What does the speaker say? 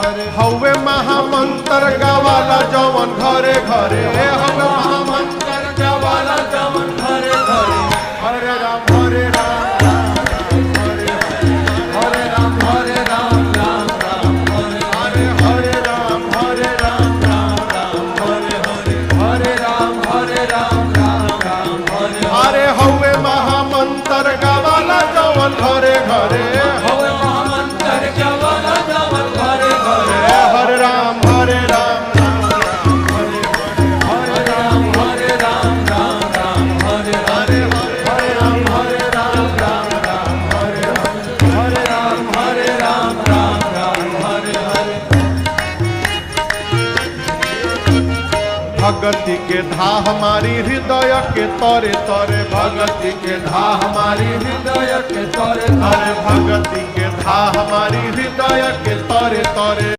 हवे महामंत्र गावाला जवन घरे घरे हवे महामंत्र गावाला जवन घरे घरे हरे राम हरे राम हरे राम हरे राम राम राम हरे हरे राम हरे राम राम राम हरे हरे हरे राम राम राम हरे हरे हवे महामंत्र गावाला जवन घरे घरे हवे महामंत्र गावाला जवन घरे घरे हरे राम हरे राम राम राम हरे राम राम हरे हरे हरे राम हरे राम राम हरे हरे राम हरे राम राम हरे हरे भगति के धा हमारी हृदय के तरे तरे भगति के धा हमारी हृदय के तरे तरे भगति के धा हमारी हृदय के तरे तरे